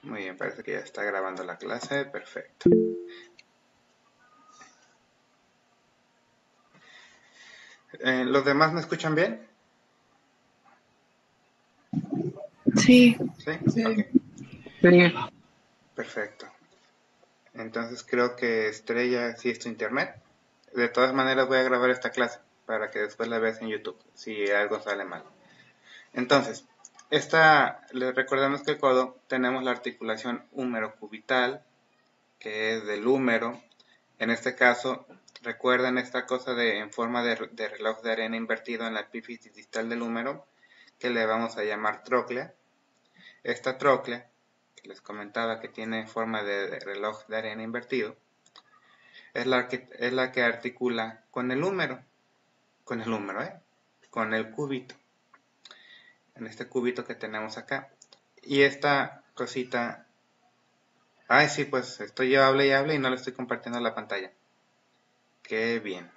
Muy bien, parece que ya está grabando la clase. Perfecto. ¿Los demás me escuchan bien? Sí. ¿Sí? Sí. Ok. Sí. Perfecto. Entonces creo que Estrella sí es tu internet. De todas maneras voy a grabar esta clase para que después la veas en YouTube si algo sale mal. Entonces, les recordamos que el codo tenemos la articulación húmero-cubital, que es del húmero. En este caso, recuerden esta cosa en forma de reloj de arena invertido en la epífisis distal del húmero, que le vamos a llamar tróclea. Esta tróclea, que les comentaba que tiene forma de reloj de arena invertido, es la que articula con el húmero, con el cúbito, en este cúbito que tenemos acá. Y esta cosita, ay sí, pues estoy yo hable y hable y no le estoy compartiendo la pantalla. Qué bien.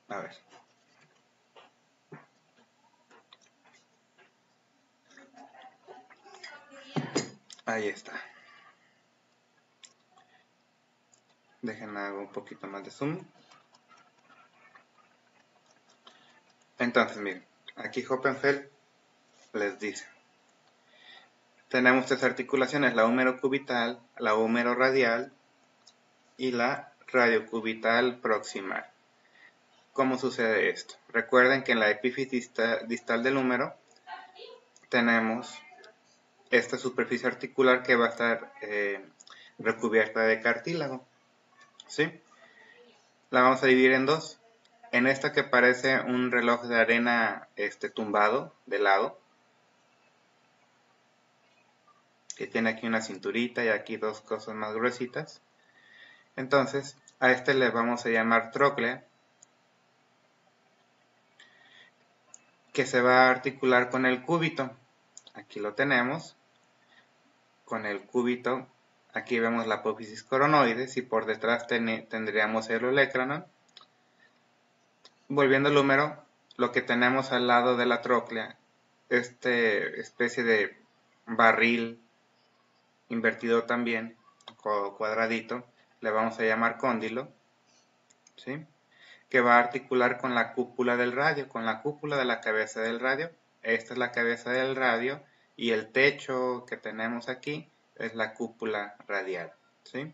A ver. Ahí está. Déjenme hago un poquito más de zoom. Entonces, miren, aquí Hoppenfeld les dice, tenemos tres articulaciones, la húmero-cubital, la húmero-radial y la radiocubital proximal. ¿Cómo sucede esto? Recuerden que en la epífisis distal del húmero tenemos esta superficie articular que va a estar recubierta de cartílago, ¿sí? La vamos a dividir en dos. En esta que parece un reloj de arena tumbado de lado, que tiene aquí una cinturita y aquí dos cosas más gruesitas. Entonces, a este le vamos a llamar tróclea, que se va a articular con el cúbito. Aquí lo tenemos, con el cúbito. Aquí vemos la apófisis coronoides y por detrás tendríamos el olecranon. Volviendo al húmero, lo que tenemos al lado de la tróclea, especie de barril invertido también, cuadradito, le vamos a llamar cóndilo, ¿sí? Que va a articular con la cúpula del radio, con la cúpula de la cabeza del radio. Esta es la cabeza del radio y el techo que tenemos aquí es la cúpula radial, ¿sí?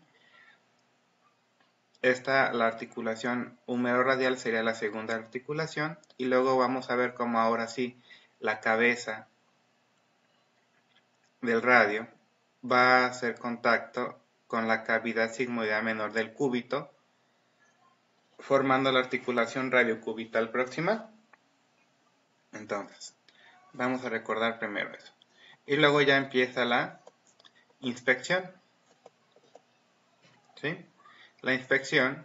La articulación húmero-radial sería la segunda articulación y luego vamos a ver cómo ahora sí la cabeza del radio va a hacer contacto con la cavidad sigmoidal menor del cúbito, formando la articulación radiocubital proximal. Entonces, vamos a recordar primero eso. Y luego ya empieza la inspección, ¿sí? La inspección,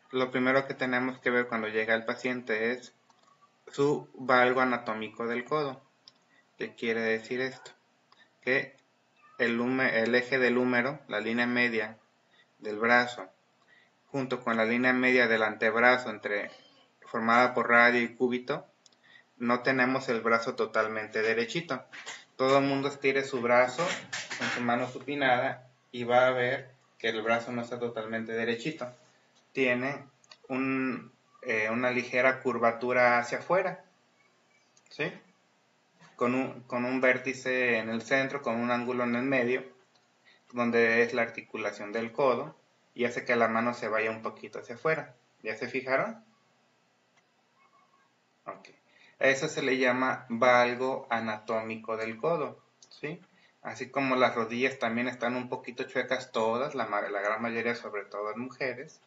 lo primero que tenemos que ver cuando llega el paciente es su valgo anatómico del codo. ¿Qué quiere decir esto? Que el eje del húmero, la línea media del brazo, junto con la línea media del antebrazo formada por radio y cúbito, no tenemos el brazo totalmente derechito. Todo el mundo estire su brazo con su mano supinada y va a ver que el brazo no está totalmente derechito. Tiene una ligera curvatura hacia afuera, ¿sí? Con un vértice en el centro, con un ángulo en el medio, donde es la articulación del codo, y hace que la mano se vaya un poquito hacia afuera. ¿Ya se fijaron? Ok. A eso se le llama valgo anatómico del codo, ¿sí? Así como las rodillas también están un poquito chuecas todas, la gran mayoría, sobre todo en mujeres,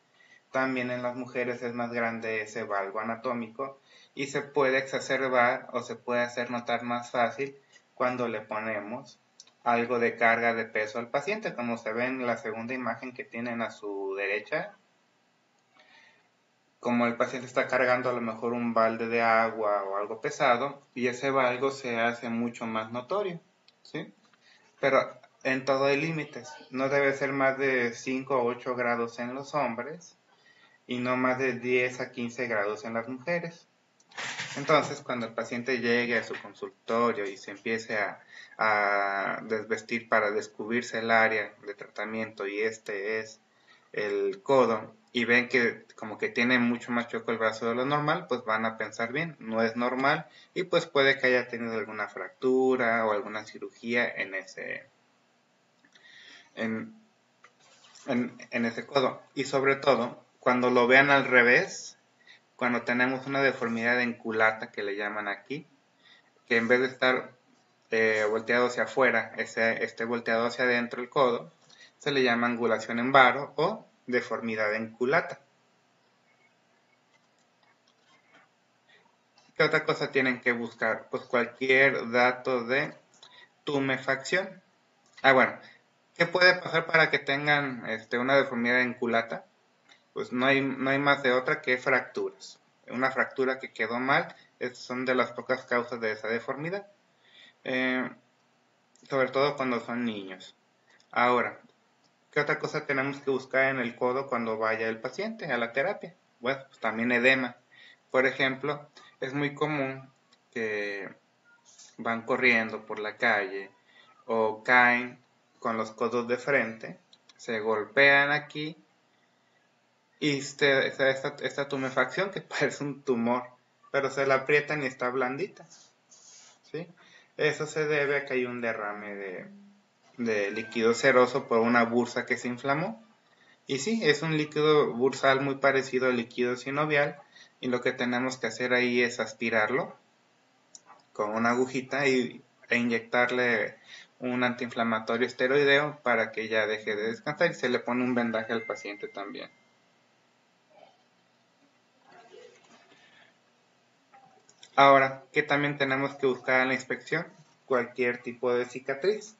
también en las mujeres es más grande ese valgo anatómico y se puede exacerbar o se puede hacer notar más fácil cuando le ponemos algo de carga de peso al paciente, como se ve en la segunda imagen que tienen a su derecha. Como el paciente está cargando a lo mejor un balde de agua o algo pesado y ese valgo se hace mucho más notorio, ¿sí? Pero en todo hay límites. No debe ser más de 5 o 8 grados en los hombres y no más de 10 a 15 grados en las mujeres. Entonces, cuando el paciente llegue a su consultorio y se empiece a desvestir para descubrirse el área de tratamiento y este es el codo y ven que como que tiene mucho más choco el brazo de lo normal, pues van a pensar bien, no es normal y pues puede que haya tenido alguna fractura o alguna cirugía en en, en ese codo. Y sobre todo, cuando lo vean al revés, cuando tenemos una deformidad en culata que le llaman aquí, que en vez de estar volteado hacia afuera, esté volteado hacia adentro el codo, se le llama angulación en varo o deformidad en culata. ¿Qué otra cosa tienen que buscar? Pues cualquier dato de tumefacción. Bueno, ¿qué puede pasar para que tengan una deformidad en culata? Pues no hay más de otra que fracturas. Una fractura que quedó mal son de las pocas causas de esa deformidad. Sobre todo cuando son niños. Ahora, ¿qué otra cosa tenemos que buscar en el codo cuando vaya el paciente a la terapia? Bueno, pues también edema. Por ejemplo, es muy común que van corriendo por la calle o caen con los codos de frente, se golpean aquí y esta tumefacción que parece un tumor, pero se la aprietan y está blandita. ¿Sí? Eso se debe a que hay un derrame de líquido seroso por una bursa que se inflamó. Y sí, es un líquido bursal muy parecido al líquido sinovial y lo que tenemos que hacer ahí es aspirarlo con una agujita e inyectarle un antiinflamatorio esteroideo para que ya deje de descansar y se le pone un vendaje al paciente también. Ahora, ¿qué también tenemos que buscar en la inspección? Cualquier tipo de cicatriz.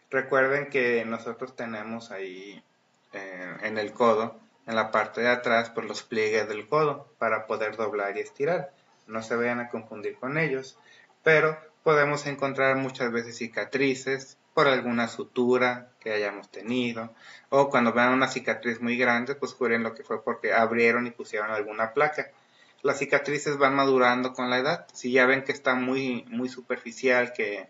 Recuerden que nosotros tenemos ahí en el codo, en la parte de atrás, pues los pliegues del codo para poder doblar y estirar. No se vayan a confundir con ellos, pero podemos encontrar muchas veces cicatrices por alguna sutura que hayamos tenido, o cuando vean una cicatriz muy grande, pues juren lo que fue porque abrieron y pusieron alguna placa. Las cicatrices van madurando con la edad. Si ya ven que está muy, muy superficial, que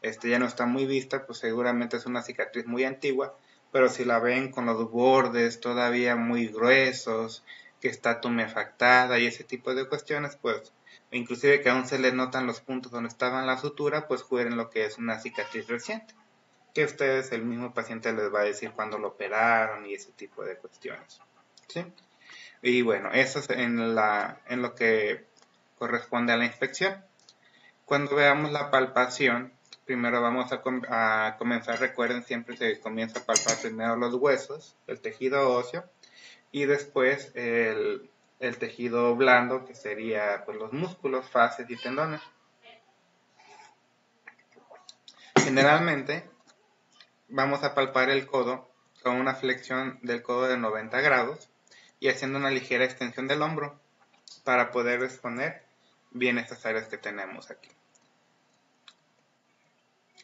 ya no está muy vista, pues seguramente es una cicatriz muy antigua, pero si la ven con los bordes todavía muy gruesos, que está tumefactada y ese tipo de cuestiones, pues inclusive que aún se le notan los puntos donde estaba la sutura, pues juren lo que es una cicatriz reciente, que ustedes, el mismo paciente les va a decir cuándo lo operaron y ese tipo de cuestiones. ¿Sí? Y bueno, eso es en lo que corresponde a la inspección. Cuando veamos la palpación, primero vamos a comenzar, recuerden, siempre se comienza a palpar primero los huesos, el tejido óseo, y después el tejido blando, que sería pues, los músculos, fascias y tendones. Generalmente vamos a palpar el codo con una flexión del codo de 90 grados y haciendo una ligera extensión del hombro para poder exponer bien estas áreas que tenemos aquí.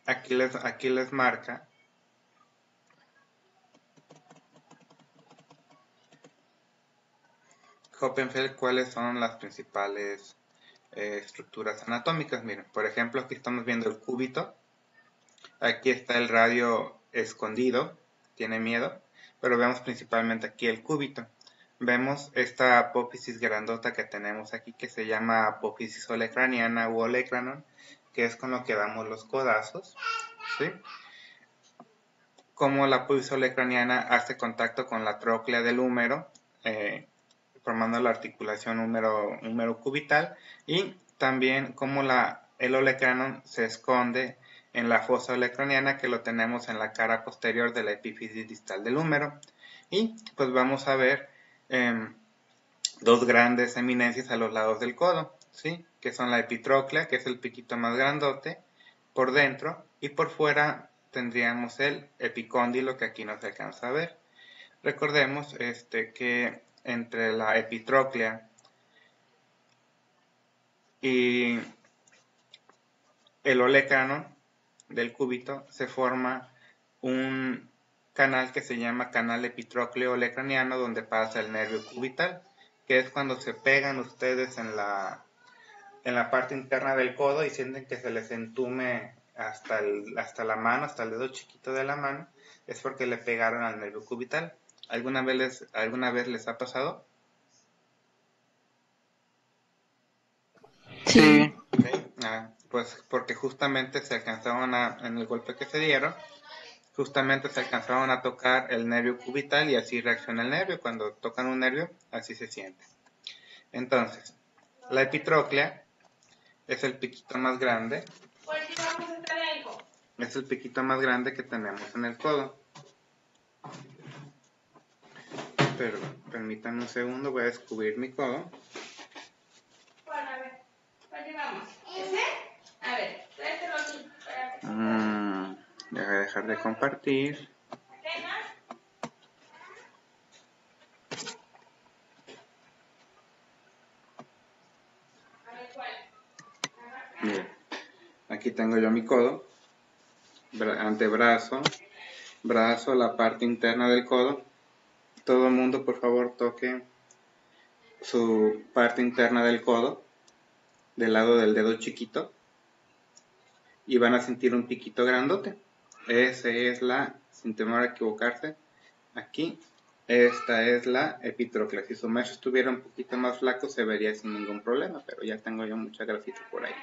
Aquí les marca Hoppenfeld cuáles son las principales estructuras anatómicas. Miren, por ejemplo, aquí estamos viendo el cúbito. Aquí está el radio escondido, tiene miedo, pero vemos principalmente aquí el cúbito. Vemos esta apófisis grandota que tenemos aquí que se llama apófisis olecraniana u olecranon, que es con lo que damos los codazos, ¿sí? Como la apófisis olecraniana hace contacto con la tróclea del húmero, formando la articulación húmero cubital, y también como el olecranon se esconde en la fosa olecraniana, que lo tenemos en la cara posterior de la epífisis distal del húmero. Y pues vamos a ver dos grandes eminencias a los lados del codo, ¿sí? Que son la epitróclea, que es el piquito más grandote, por dentro, y por fuera tendríamos el epicóndilo, que aquí no se alcanza a ver. Recordemos que entre la epitróclea y el olecranon del cúbito se forma un canal que se llama canal epitrócleo olecraniano, donde pasa el nervio cubital, que es cuando se pegan ustedes en la parte interna del codo y sienten que se les entume hasta la mano, hasta el dedo chiquito de la mano, es porque le pegaron al nervio cubital. ¿Alguna vez les ha pasado? Sí. Okay. Pues porque justamente se alcanzaron en el golpe que se dieron, justamente se alcanzaron a tocar el nervio cubital y así reacciona el nervio. Cuando tocan un nervio, así se siente. Entonces, la epitróclea es el piquito más grande. Es el piquito más grande que tenemos en el codo. Pero permítanme un segundo, voy a descubrir mi codo. Bueno, a ver, ¿cuál llevamos? ¿Ese? A ver, tráetelo aquí. Voy a dejar de compartir. A ver, ¿cuál? Bien, aquí tengo yo mi codo, antebrazo, brazo, la parte interna del codo. Todo el mundo, por favor, toque su parte interna del codo, del lado del dedo chiquito, y van a sentir un piquito grandote. Ese es sin temor a equivocarse, aquí, esta es la epitróclea. Si su macho estuviera un poquito más flaco, se vería sin ningún problema, pero ya tengo yo mucha grasita por ahí.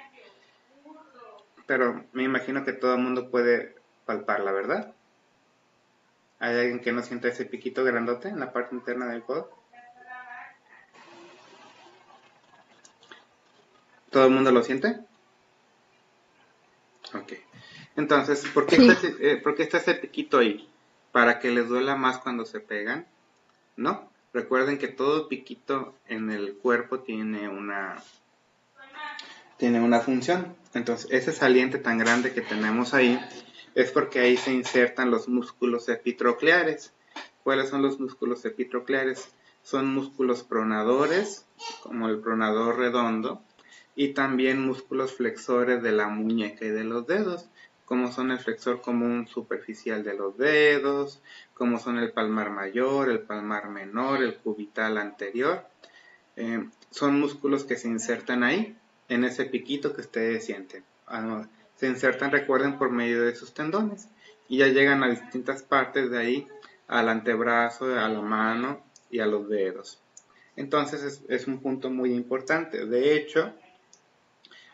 Pero me imagino que todo el mundo puede palparla, ¿verdad? ¿Hay alguien que no sienta ese piquito grandote en la parte interna del codo? ¿Todo el mundo lo siente? Ok. Entonces, ¿por qué está ese piquito ahí? ¿Para que les duela más cuando se pegan? No. Recuerden que todo piquito en el cuerpo tiene una función. Entonces, ese saliente tan grande que tenemos ahí es porque ahí se insertan los músculos epitrocleares. ¿Cuáles son los músculos epitrocleares? Son músculos pronadores, como el pronador redondo, y también músculos flexores de la muñeca y de los dedos, como son el flexor común superficial de los dedos, como son el palmar mayor, el palmar menor, el cubital anterior. Son músculos que se insertan ahí, en ese piquito que ustedes sienten. Se insertan, recuerden, por medio de sus tendones y ya llegan a distintas partes de ahí, al antebrazo, a la mano y a los dedos. Entonces es un punto muy importante. De hecho,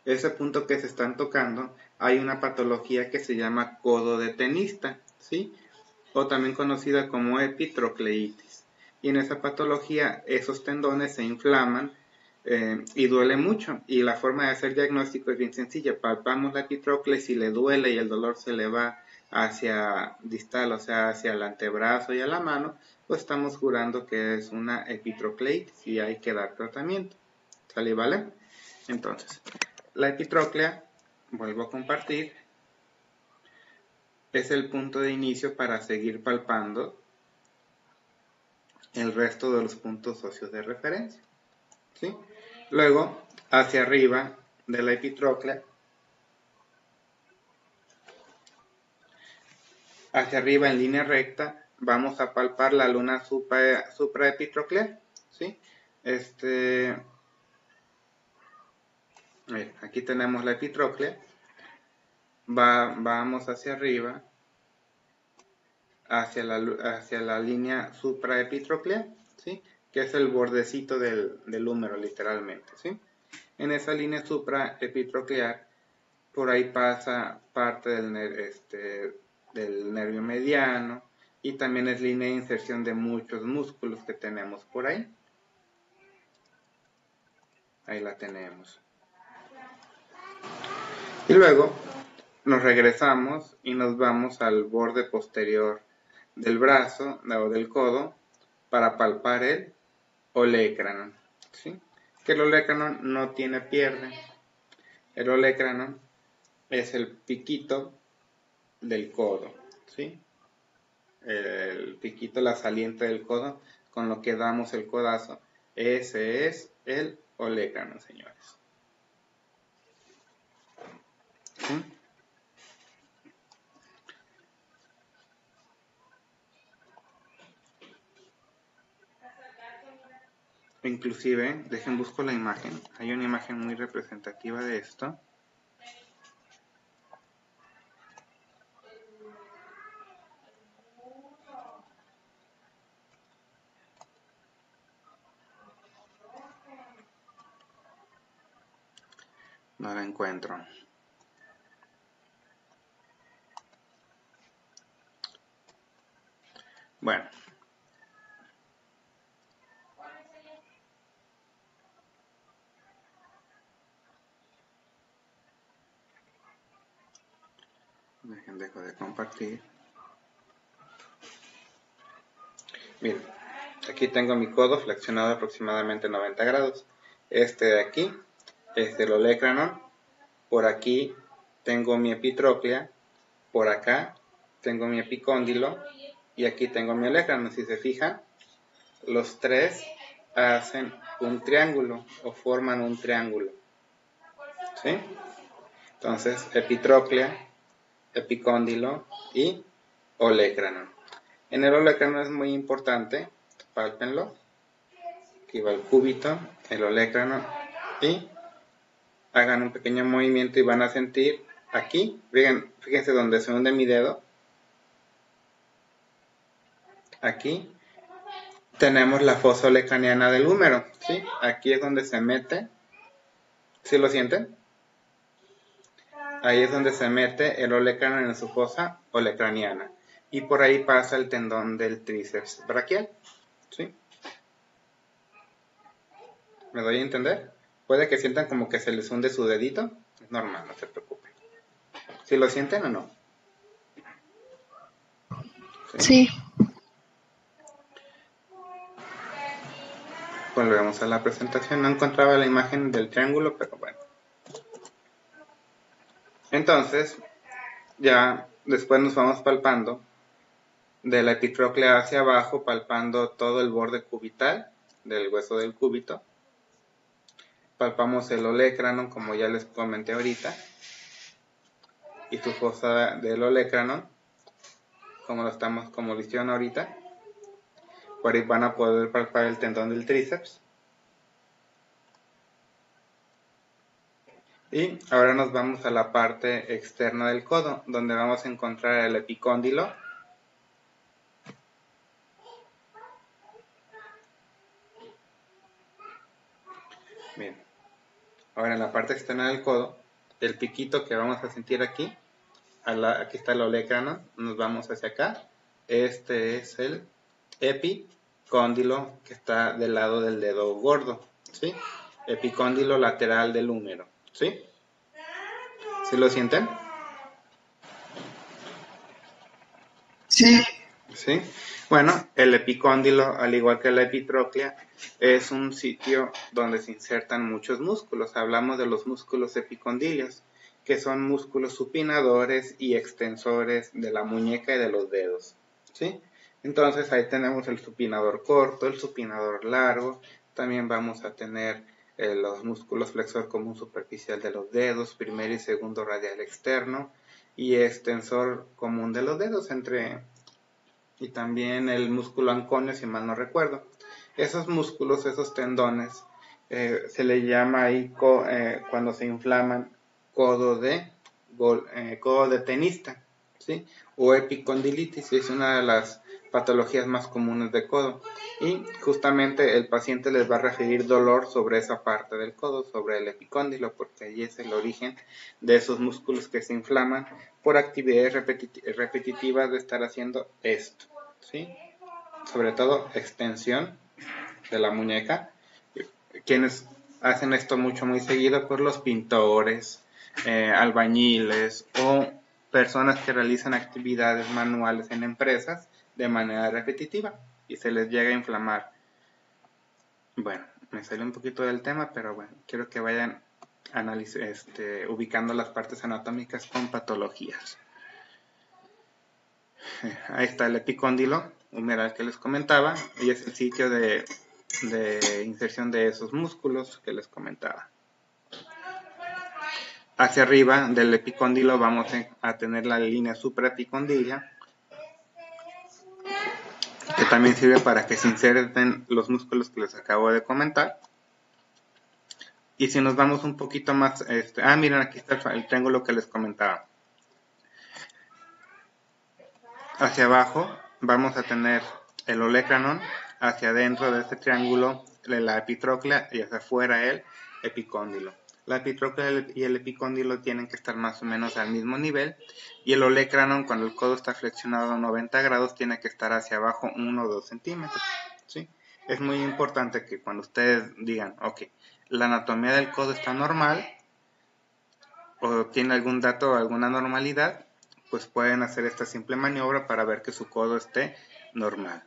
ese punto que se están tocando, hay una patología que se llama codo de tenista, ¿sí? O también conocida como epitrocleitis. Y en esa patología esos tendones se inflaman y duele mucho. Y la forma de hacer diagnóstico es bien sencilla. Palpamos la epitroclea y si le duele y el dolor se le va hacia distal, o sea, hacia el antebrazo y a la mano, pues estamos jurando que es una epitrocleitis y hay que dar tratamiento. ¿Sale, vale? Entonces, la epitroclea, vuelvo a compartir, es el punto de inicio para seguir palpando el resto de los puntos óseos de referencia, ¿sí? Luego, hacia arriba de la epitroclea, hacia arriba en línea recta, vamos a palpar la luna supraepitroclear, ¿sí? Aquí tenemos la epitroclea, vamos hacia arriba, hacia la línea supraepitroclear, ¿sí? Que es el bordecito del húmero, literalmente, ¿sí? En esa línea supraepitroclear, por ahí pasa parte del nervio mediano y también es línea de inserción de muchos músculos que tenemos por ahí. Ahí la tenemos. Y luego nos regresamos y nos vamos al borde posterior del brazo o del codo para palpar el olecranon, ¿sí? Que el olecranon no tiene pierde. El olecranon es el piquito del codo, ¿sí? El piquito, la saliente del codo, con lo que damos el codazo. Ese es el olecranon, señores. ¿Sí? Inclusive, dejen busco la imagen. Hay una imagen muy representativa de esto. No la encuentro. Bueno. Dejo de compartir. Miren, aquí tengo mi codo flexionado aproximadamente 90 grados. Este de aquí es el olecranon. Por aquí tengo mi epitróclea. Por acá tengo mi epicóndilo. Y aquí tengo mi olecranon. Si se fijan, los tres hacen un triángulo o forman un triángulo. ¿Sí? Entonces, epitróclea, epicóndilo y olecranon. En el olecranon es muy importante, pálpenlo. Aquí va el cúbito, el olecranon y hagan un pequeño movimiento y van a sentir aquí, fíjense donde se hunde mi dedo. Aquí tenemos la fosa olecraniana del húmero, ¿sí? Aquí es donde se mete, ¿sí lo sienten? Ahí es donde se mete el olecranon en su fosa olecraniana. Y por ahí pasa el tendón del tríceps braquial, ¿sí? ¿Me doy a entender? Puede que sientan como que se les hunde su dedito. Es normal, no se preocupen. ¿Sí lo sienten o no? Sí. Volvemos a la presentación. No encontraba la imagen del triángulo, pero bueno. Entonces, ya después nos vamos palpando de la epitróclea hacia abajo, palpando todo el borde cubital del hueso del cúbito. Palpamos el olecranon, como ya les comenté ahorita, y su fosa del olecranon, como lo hicieron ahorita. Por ahí van a poder palpar el tendón del tríceps. Y ahora nos vamos a la parte externa del codo, donde vamos a encontrar el epicóndilo. Bien. Ahora en la parte externa del codo, el piquito que vamos a sentir aquí, aquí está el olecranon, nos vamos hacia acá. Este es el epicóndilo que está del lado del dedo gordo, ¿sí? Epicóndilo lateral del húmero, ¿sí? ¿Sí lo sienten? Sí. ¿Sí? Bueno, el epicóndilo, al igual que la epitróclea, es un sitio donde se insertan muchos músculos. Hablamos de los músculos epicondilios, que son músculos supinadores y extensores de la muñeca y de los dedos, ¿sí? Entonces ahí tenemos el supinador corto, el supinador largo, también vamos a tener los músculos flexor común superficial de los dedos, primer y segundo radial externo, y extensor común de los dedos y también el músculo anconio, si mal no recuerdo. Esos músculos, esos tendones, se le llama ahí cuando se inflaman codo de tenista, ¿sí? O epicondilitis, es una de las patologías más comunes de codo. Y justamente el paciente les va a referir dolor sobre esa parte del codo, sobre el epicóndilo, porque ahí es el origen de esos músculos que se inflaman por actividades repetitivas de estar haciendo esto, ¿sí? Sobre todo extensión de la muñeca. Quienes hacen esto muy seguido, pues los pintores, albañiles o personas que realizan actividades manuales en empresas de manera repetitiva y se les llega a inflamar. Bueno, me salió un poquito del tema, pero bueno, quiero que vayan ubicando las partes anatómicas con patologías. Ahí está el epicóndilo humeral que les comentaba y es el sitio de inserción de esos músculos que les comentaba. Hacia arriba del epicóndilo vamos a tener la línea supraepicondilia, que también sirve para que se inserten los músculos que les acabo de comentar. Y si nos vamos un poquito más, miren, aquí está el triángulo que les comentaba. Hacia abajo vamos a tener el olecranon, hacia adentro de este triángulo la epitróclea y hacia afuera el epicóndilo. La epitróclea y el epicóndilo tienen que estar más o menos al mismo nivel, y el olecranon, cuando el codo está flexionado a 90 grados, tiene que estar hacia abajo 1 o 2 centímetros. ¿Sí? Es muy importante que cuando ustedes digan, ok, la anatomía del codo está normal, o tiene algún dato o alguna normalidad, pues pueden hacer esta simple maniobra para ver que su codo esté normal.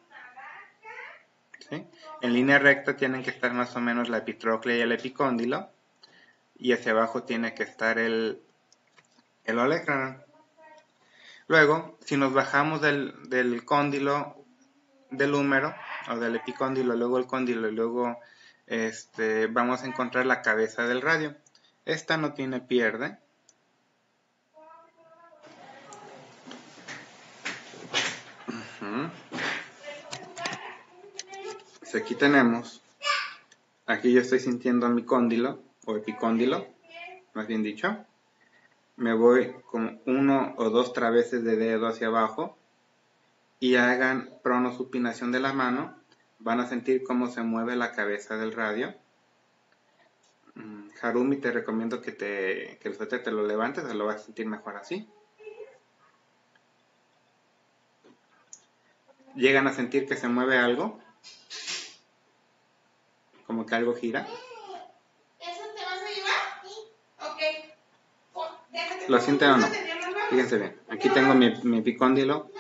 ¿Sí? En línea recta tienen que estar más o menos la epitróclea y el epicóndilo, y hacia abajo tiene que estar el olecranon. Luego, si nos bajamos del cóndilo, del húmero, o del epicóndilo, luego el cóndilo, y luego vamos a encontrar la cabeza del radio. Esta no tiene pierde. Pues aquí tenemos, aquí yo estoy sintiendo mi cóndilo, o epicóndilo, más bien dicho. Me voy con 1 o 2 traveses de dedo hacia abajo y hagan pronosupinación de la mano. Van a sentir cómo se mueve la cabeza del radio. Harumi, te recomiendo que el suéter te lo levantes, lo vas a sentir mejor así. ¿Llegan a sentir que se mueve algo? Como que algo gira. ¿Eso te vas a llevar? Sí. Ok. ¿Lo sienten o no? Fíjense bien, aquí tengo mi epicóndilo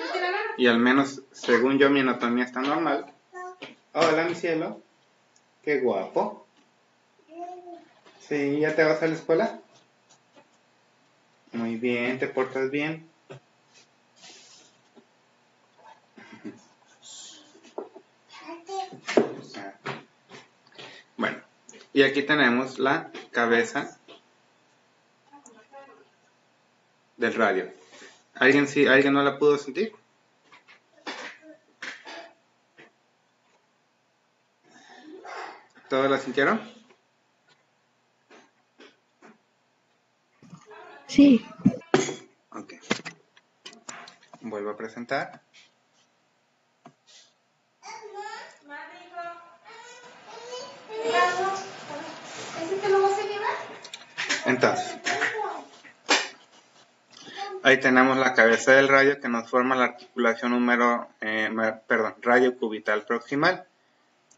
y al menos según yo mi anatomía está normal. Hola mi cielo, qué guapo. ¿Sí? ¿Ya te vas a la escuela? Muy bien, ¿te portas bien? Bueno, y aquí tenemos la cabeza del radio. ¿Alguien no la pudo sentir? ¿Todos la sintieron? Sí. Ok. Vuelvo a presentar. Entonces, ahí tenemos la cabeza del radio que nos forma la articulación radio cubital proximal.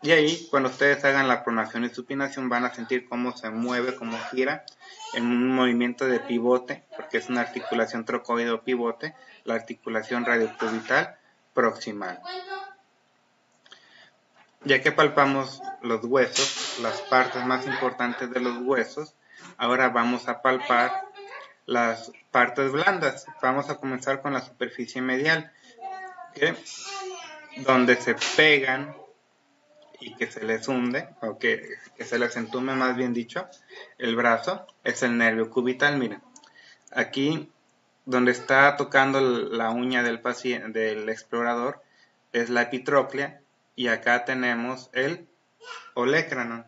Y ahí, cuando ustedes hagan la pronación y supinación, van a sentir cómo se mueve, cómo gira en un movimiento de pivote, porque es una articulación trocoideo pivote, la articulación radiocubital proximal. Ya que palpamos los huesos, las partes más importantes de los huesos, ahora vamos a palpar las partes blandas. Vamos a comenzar con la superficie medial, donde se pegan y que se les hunde, o que se les entume, más bien dicho, el brazo, es el nervio cubital. Miren, aquí donde está tocando la uña del explorador es la epitróclea, y acá tenemos el olecranon.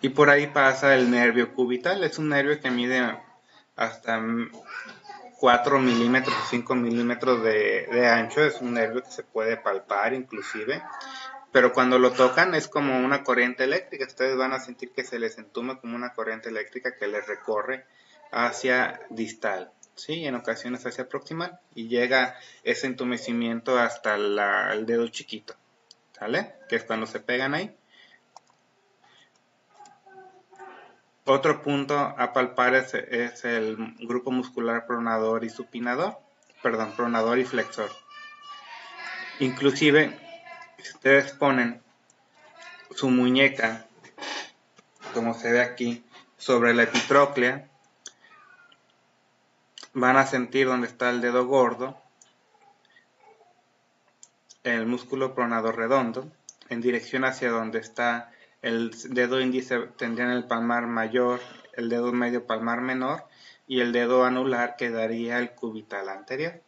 Y por ahí pasa el nervio cubital. Es un nervio que mide hasta 4 milímetros o 5 milímetros de ancho. Es un nervio que se puede palpar inclusive, pero cuando lo tocan es como una corriente eléctrica. Ustedes van a sentir que se les entume como una corriente eléctrica que les recorre hacia distal, ¿sí? En ocasiones hacia proximal, y llega ese entumecimiento hasta el dedo chiquito, ¿sale? Que es cuando se pegan ahí. Otro punto a palpar es el grupo muscular pronador y supinador, pronador y flexor. Inclusive, si ustedes ponen su muñeca, como se ve aquí, sobre la epitróclea, van a sentir donde está el dedo gordo, el músculo pronador redondo, en dirección hacia donde está el dedo índice. Tendrían el palmar mayor, el dedo medio palmar menor, y el dedo anular quedaría el cubital anterior.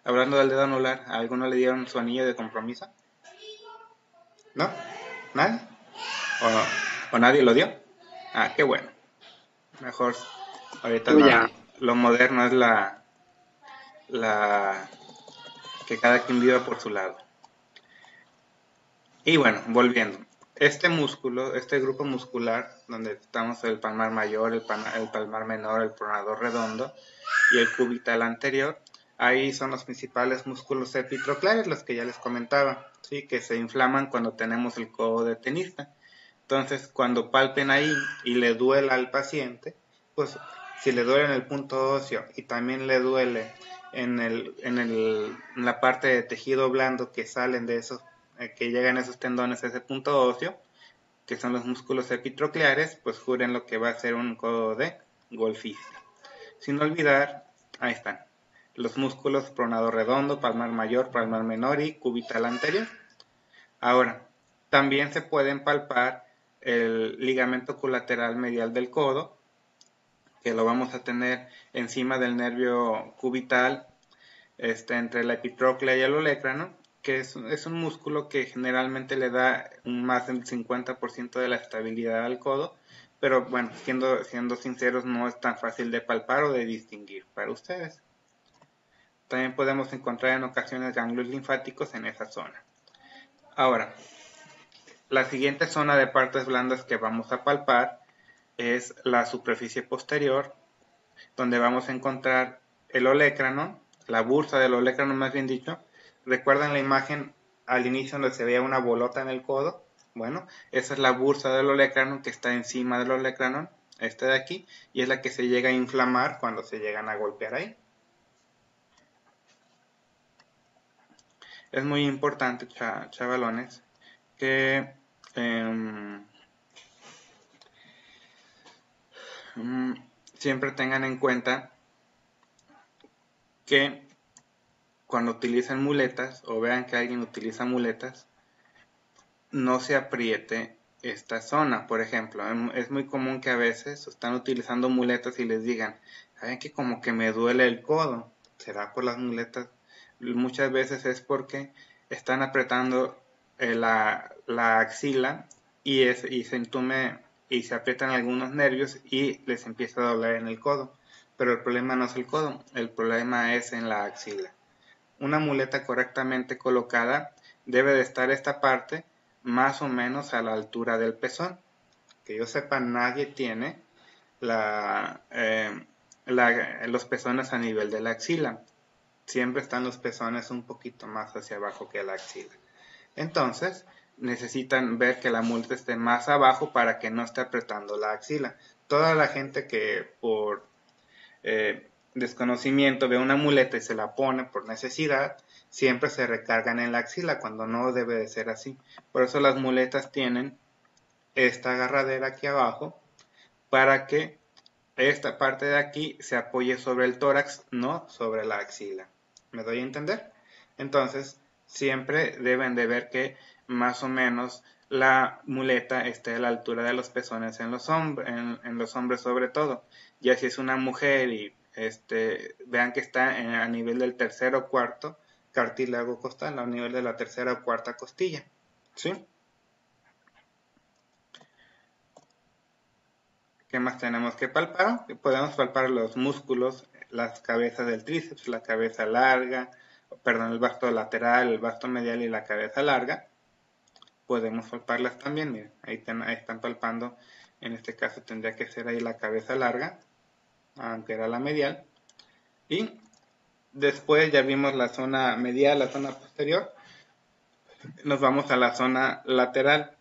Hablando del dedo anular, ¿a alguno le dieron su anillo de compromiso? ¿No? ¿Nadie? ¿O nadie lo dio? Ah, qué bueno. Mejor, ahorita Tú ya. lo moderno es que cada quien viva por su lado. Y bueno, volviendo. Este músculo, este grupo muscular, donde estamos el palmar mayor, el palmar menor, el pronador redondo y el cubital anterior, ahí son los principales músculos epitroclares, los que ya les comentaba, ¿sí? Que se inflaman cuando tenemos el codo de tenista. Entonces, cuando palpen ahí y le duela al paciente, pues si le duele en el punto óseo y también le duele en la parte de tejido blando que salen de esos, que llegan esos tendones a ese punto óseo, que son los músculos epitrocleares, pues juren lo que va a ser un codo de golfista. Sin olvidar, ahí están, los músculos pronador redondo, palmar mayor, palmar menor y cubital anterior. Ahora, también se pueden palpar el ligamento colateral medial del codo, que lo vamos a tener encima del nervio cubital, entre la epitróclea y el olecrano, que es un músculo que generalmente le da más del 50% de la estabilidad al codo, pero bueno, siendo sinceros, no es tan fácil de palpar o de distinguir para ustedes. También podemos encontrar en ocasiones ganglios linfáticos en esa zona. Ahora, la siguiente zona de partes blandas que vamos a palpar es la superficie posterior, donde vamos a encontrar el olecrano, la bursa del olecrano más bien dicho. ¿Recuerdan la imagen al inicio donde se veía una bolota en el codo? Bueno, esa es la bursa del olecrano que está encima del olecrano, esta de aquí, y es la que se llega a inflamar cuando se llegan a golpear ahí. Es muy importante, chavalones, que siempre tengan en cuenta que cuando utilicen muletas o vean que alguien utiliza muletas, no se apriete esta zona. Por ejemplo, es muy común que a veces están utilizando muletas y les digan, ¿saben que como que me duele el codo? ¿Será por las muletas? Muchas veces es porque están apretando la axila y se entume y se aprietan algunos nervios y les empieza a doler en el codo. Pero el problema no es el codo, el problema es en la axila. Una muleta correctamente colocada debe de estar esta parte más o menos a la altura del pezón. Que yo sepa, nadie tiene los pezones a nivel de la axila. Siempre están los pezones un poquito más hacia abajo que la axila. Entonces, necesitan ver que la muleta esté más abajo para que no esté apretando la axila. Toda la gente que por desconocimiento ve una muleta y se la pone por necesidad, siempre se recargan en la axila cuando no debe de ser así. Por eso las muletas tienen esta agarradera aquí abajo para que esta parte de aquí se apoye sobre el tórax, no sobre la axila. ¿Me doy a entender? Entonces, siempre deben de ver que más o menos la muleta esté a la altura de los pezones en los hombres sobre todo. Ya si es una mujer y vean que está a nivel del tercer o cuarto cartílago costal, a nivel de la tercera o cuarta costilla. ¿Sí? ¿Qué más tenemos que palpar? Podemos palpar los músculos, las cabezas del tríceps, la cabeza larga, el vasto lateral, el vasto medial y la cabeza larga. Podemos palparlas también, miren, ahí están palpando, en este caso tendría que ser ahí la cabeza larga, aunque era la medial. Y después ya vimos la zona medial, la zona posterior, nos vamos a la zona lateral,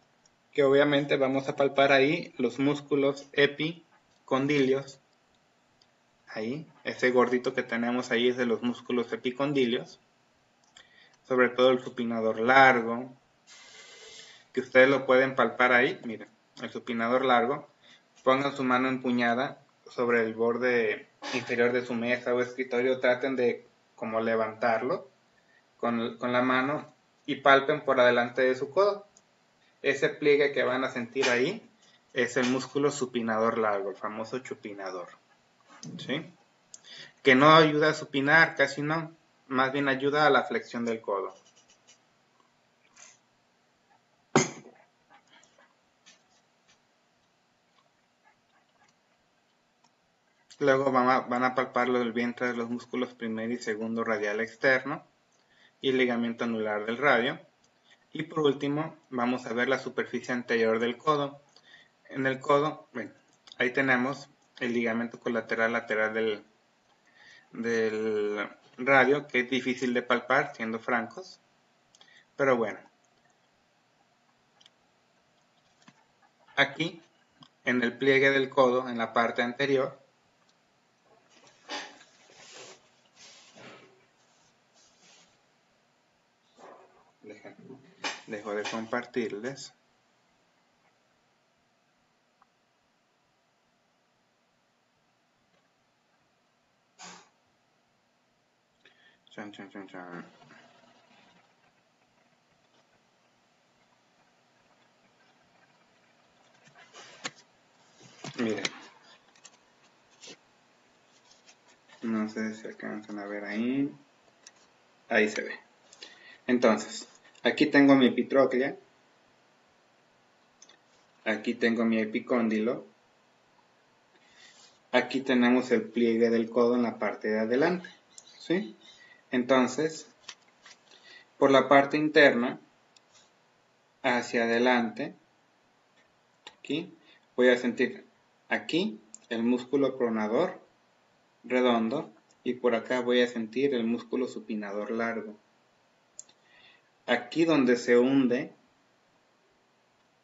que obviamente vamos a palpar ahí los músculos epicondilios. Ahí, ese gordito que tenemos ahí es de los músculos epicondilios, sobre todo el supinador largo, que ustedes lo pueden palpar ahí, miren, el supinador largo. Pongan su mano empuñada sobre el borde inferior de su mesa o escritorio, traten de como levantarlo con la mano y palpen por adelante de su codo. Ese pliegue que van a sentir ahí es el músculo supinador largo, el famoso chupinador. ¿sí? Que no ayuda a supinar, casi no, más bien ayuda a la flexión del codo. Luego van a palpar el vientre de los músculos primer y segundo radial externo y el ligamento anular del radio. Y por último, vamos a ver la superficie anterior del codo. En el codo, bueno, ahí tenemos el ligamento colateral lateral del radio, que es difícil de palpar, siendo francos. Pero bueno, aquí, en el pliegue del codo, en la parte anterior, dejo de compartirles. Chan, chan, chan, chan. Miren, no sé si alcanzan a ver ahí. Ahí se ve. Entonces, aquí tengo mi epitróclea. Aquí tengo mi epicóndilo. Aquí tenemos el pliegue del codo en la parte de adelante, ¿sí? Entonces, por la parte interna, hacia adelante, aquí, voy a sentir aquí el músculo pronador redondo y por acá voy a sentir el músculo supinador largo. Aquí donde se hunde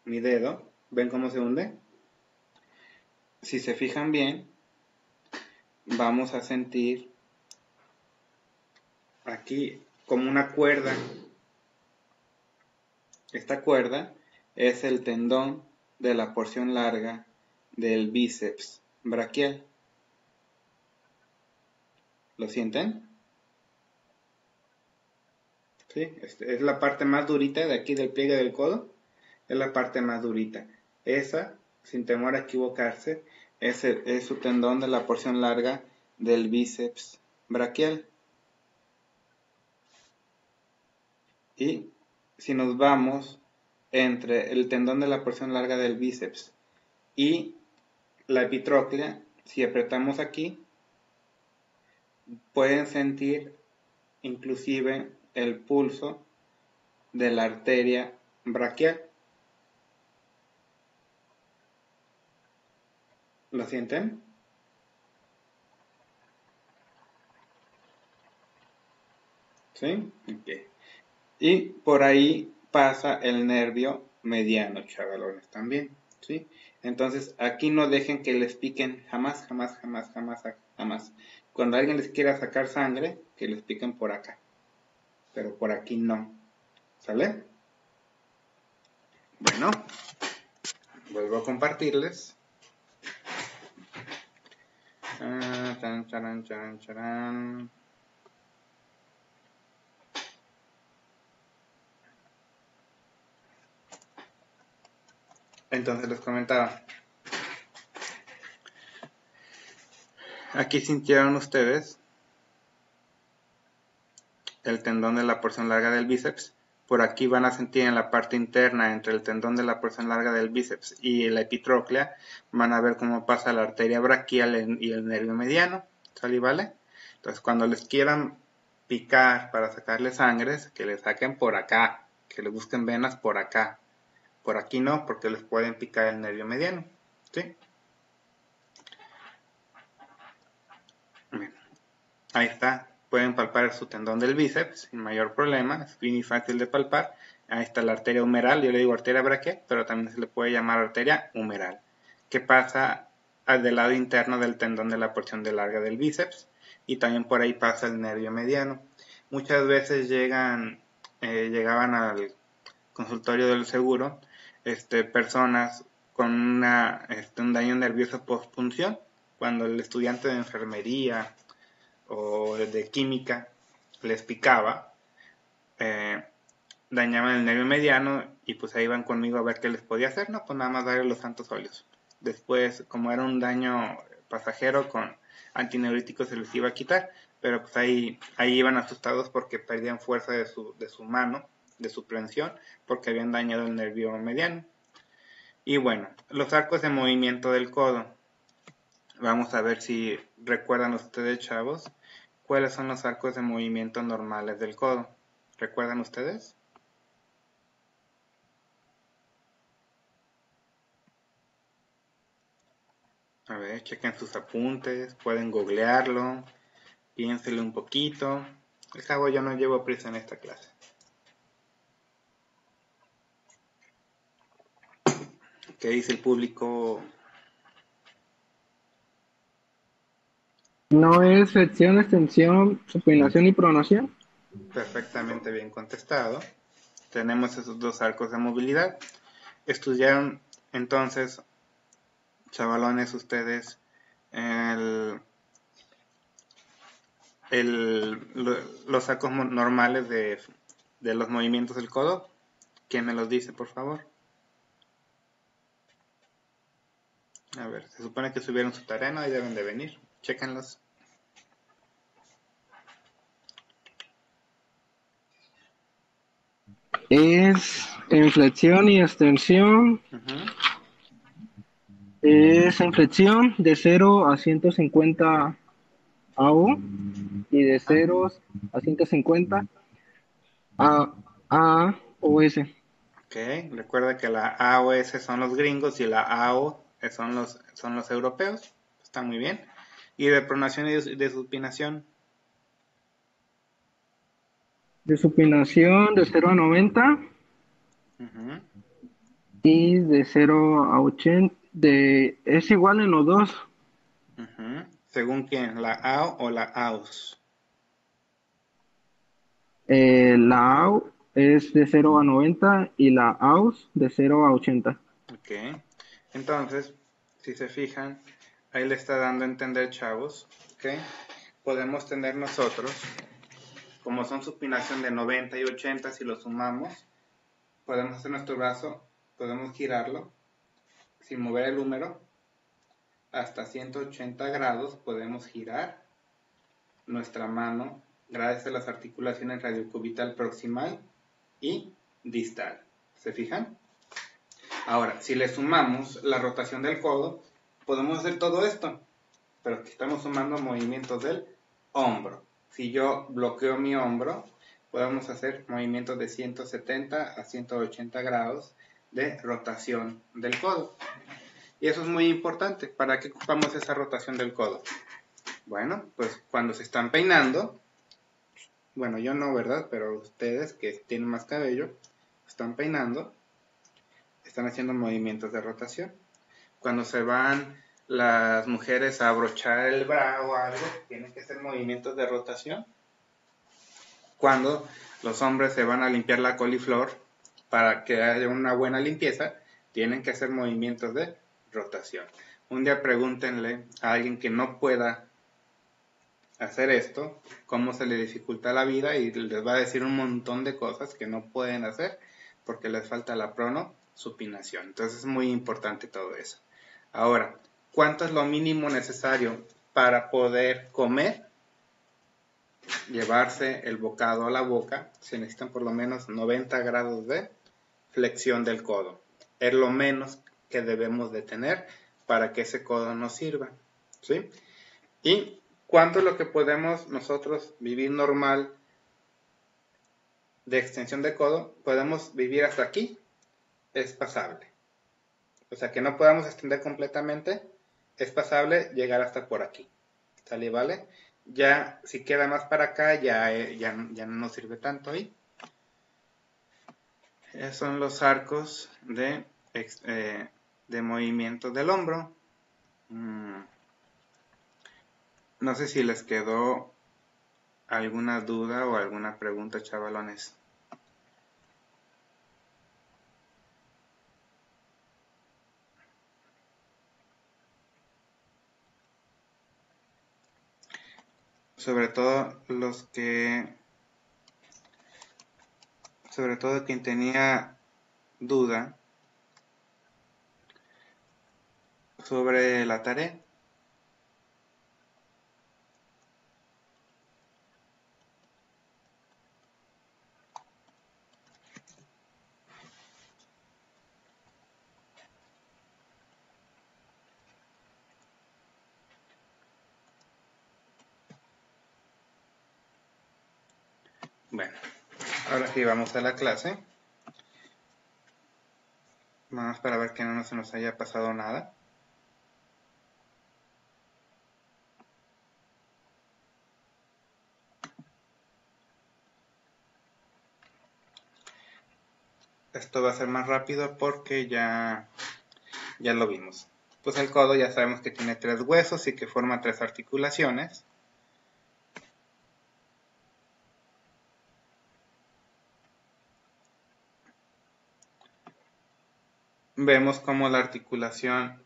mi dedo, ¿ven cómo se hunde? Si se fijan bien, vamos a sentir aquí como una cuerda. Esta cuerda es el tendón de la porción larga del bíceps braquial. ¿Lo sienten? ¿Sí? Es la parte más durita de aquí del pliegue del codo. Es la parte más durita. Esa, sin temor a equivocarse, es su tendón de la porción larga del bíceps braquial. Y si nos vamos entre el tendón de la porción larga del bíceps y la epitróclea, si apretamos aquí, pueden sentir inclusive el pulso de la arteria braquial. ¿Lo sienten? ¿Sí? Okay. Y por ahí pasa el nervio mediano, chavalones, también, ¿sí? Entonces, aquí no dejen que les piquen jamás, jamás, jamás, jamás, jamás. Cuando alguien les quiera sacar sangre, que les piquen por acá. Pero por aquí no. ¿Sale? Bueno, vuelvo a compartirles. Charan, charan, charan, charan. Entonces les comentaba. Aquí sintieron ustedes el tendón de la porción larga del bíceps. Por aquí van a sentir en la parte interna entre el tendón de la porción larga del bíceps y la epitróclea, van a ver cómo pasa la arteria braquial y el nervio mediano. ¿Sale y vale? Entonces cuando les quieran picar para sacarle sangre, que le saquen por acá, que le busquen venas por acá. Por aquí no, porque les pueden picar el nervio mediano. ¿Sí? Bien. Ahí está. Pueden palpar su tendón del bíceps sin mayor problema. Es bien fácil de palpar. Ahí está la arteria humeral. Yo le digo arteria braquial, pero también se le puede llamar arteria humeral. Que pasa del lado interno del tendón de la porción de larga del bíceps. Y también por ahí pasa el nervio mediano. Muchas veces llegaban al consultorio del seguro personas con un daño nervioso postpunción, cuando el estudiante de enfermería o de química les picaba, dañaban el nervio mediano y pues ahí iban conmigo a ver qué les podía hacer, no, pues nada más darle los santos óleos. Después, como era un daño pasajero con antineurítico se les iba a quitar, pero pues ahí iban asustados porque perdían fuerza de su mano, de su prensión, porque habían dañado el nervio mediano. Y bueno, los arcos de movimiento del codo. Vamos a ver si recuerdan ustedes, chavos, cuáles son los arcos de movimiento normales del codo. ¿Recuerdan ustedes? A ver, chequen sus apuntes, pueden googlearlo, piénselo un poquito. Al cabo yo no llevo prisa en esta clase. ¿Qué dice el público? ¿No es flexión, extensión, supinación y pronación? Perfectamente bien contestado. Tenemos esos dos arcos de movilidad. Estudiaron entonces, chavalones, ustedes los arcos normales de los movimientos del codo. ¿Quién me los dice, por favor? A ver, se supone que subieron su tarea, ¿no? Ahí deben de venir. Chéquenlos. Es en flexión y extensión. Es en flexión de 0 a 150 AU y de 0 a 150 A o S. Ok, recuerda que la A o S son los gringos y la AO son los europeos. Está muy bien. Y de pronación y de supinación. De supinación de 0 a 90 y de 0 a 80. Es igual en los dos. ¿Según quién? ¿La AO o la AUS? La AU es de 0 a 90 y la AUS de 0 a 80. Ok. Entonces, si se fijan, ahí le está dando a entender, chavos, ¿ok? Podemos tener nosotros, como son supinación de 90 y 80, si lo sumamos, podemos hacer nuestro brazo, podemos girarlo sin mover el húmero hasta 180 grados, podemos girar nuestra mano gracias a las articulaciones radiocubital proximal y distal. ¿Se fijan? Ahora, si le sumamos la rotación del codo, podemos hacer todo esto, pero aquí estamos sumando movimientos del hombro. Si yo bloqueo mi hombro, podemos hacer movimientos de 170 a 180 grados de rotación del codo. Y eso es muy importante. ¿Para qué ocupamos esa rotación del codo? Bueno, pues cuando se están peinando, bueno, yo no, ¿verdad? Pero ustedes que tienen más cabello, están peinando, están haciendo movimientos de rotación. Cuando se van las mujeres a abrochar el bra o algo, tienen que hacer movimientos de rotación. Cuando los hombres se van a limpiar la coliflor, para que haya una buena limpieza, tienen que hacer movimientos de rotación. Un día pregúntenle a alguien que no pueda hacer esto, cómo se le dificulta la vida, y les va a decir un montón de cosas que no pueden hacer porque les falta la pronosupinación. Entonces es muy importante todo eso. Ahora, ¿cuánto es lo mínimo necesario para poder comer? Llevarse el bocado a la boca, se necesitan por lo menos 90 grados de flexión del codo. Es lo menos que debemos de tener para que ese codo nos sirva, ¿sí? ¿Y cuánto es lo que podemos nosotros vivir normal de extensión de codo? Podemos vivir hasta aquí, es pasable. O sea, que no podamos extender completamente, es pasable llegar hasta por aquí. ¿Sale? ¿Vale? Ya, si queda más para acá, ya no nos sirve tanto ahí. Esos son los arcos de movimiento del hombro. No sé si les quedó alguna duda o alguna pregunta, chavalones. Sobre todo quien tenía duda sobre la tarea. Bueno, ahora sí vamos a la clase. Vamos para ver que no se nos haya pasado nada. Esto va a ser más rápido porque ya lo vimos. Pues el codo ya sabemos que tiene 3 huesos y que forma 3 articulaciones. Vemos como la articulación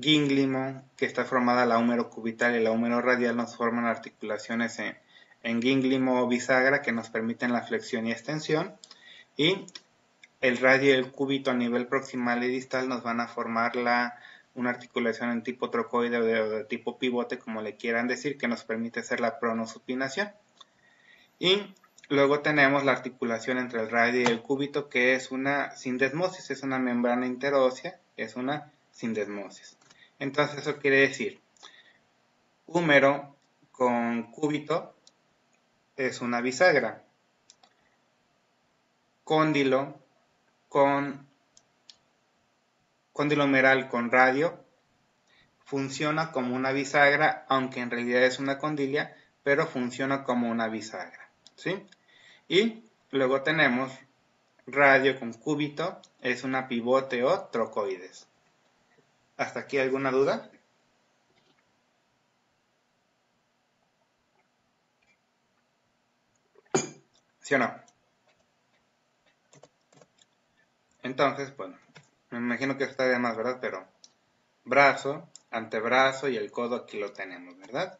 gínglimo, que está formada la húmero cubital y la húmero radial, nos forman articulaciones en gínglimo o bisagra que nos permiten la flexión y extensión. Y el radio y el cúbito a nivel proximal y distal nos van a formar una articulación en tipo trocoide o de tipo pivote, como le quieran decir, que nos permite hacer la pronosupinación. Y luego tenemos la articulación entre el radio y el cúbito, que es una sindesmosis, es una membrana interósea, es una sindesmosis. Entonces eso quiere decir, húmero con cúbito es una bisagra, cóndilo humeral con radio funciona como una bisagra, aunque en realidad es una condilia, pero funciona como una bisagra, ¿sí? Y luego tenemos radio con cúbito, es una pivote o trocoides. ¿Hasta aquí alguna duda? ¿Sí o no? Entonces, bueno, me imagino que está de más, ¿verdad? Pero brazo, antebrazo y el codo aquí lo tenemos, ¿verdad?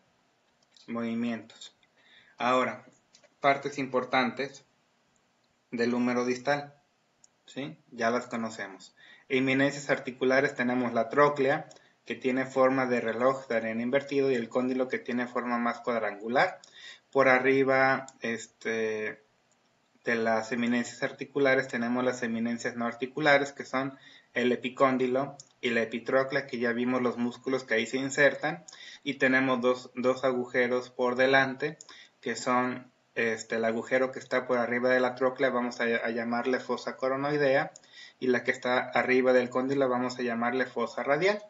Movimientos. Ahora, partes importantes del húmero distal, ¿sí? Ya las conocemos. Eminencias articulares tenemos la tróclea, que tiene forma de reloj de arena invertido, y el cóndilo, que tiene forma más cuadrangular. Por arriba, de las eminencias articulares tenemos las eminencias no articulares, que son el epicóndilo y la epitróclea, que ya vimos los músculos que ahí se insertan, y tenemos dos agujeros por delante, que son el agujero que está por arriba de la tróclea, vamos a llamarle fosa coronoidea, y la que está arriba del cóndilo vamos a llamarle fosa radial.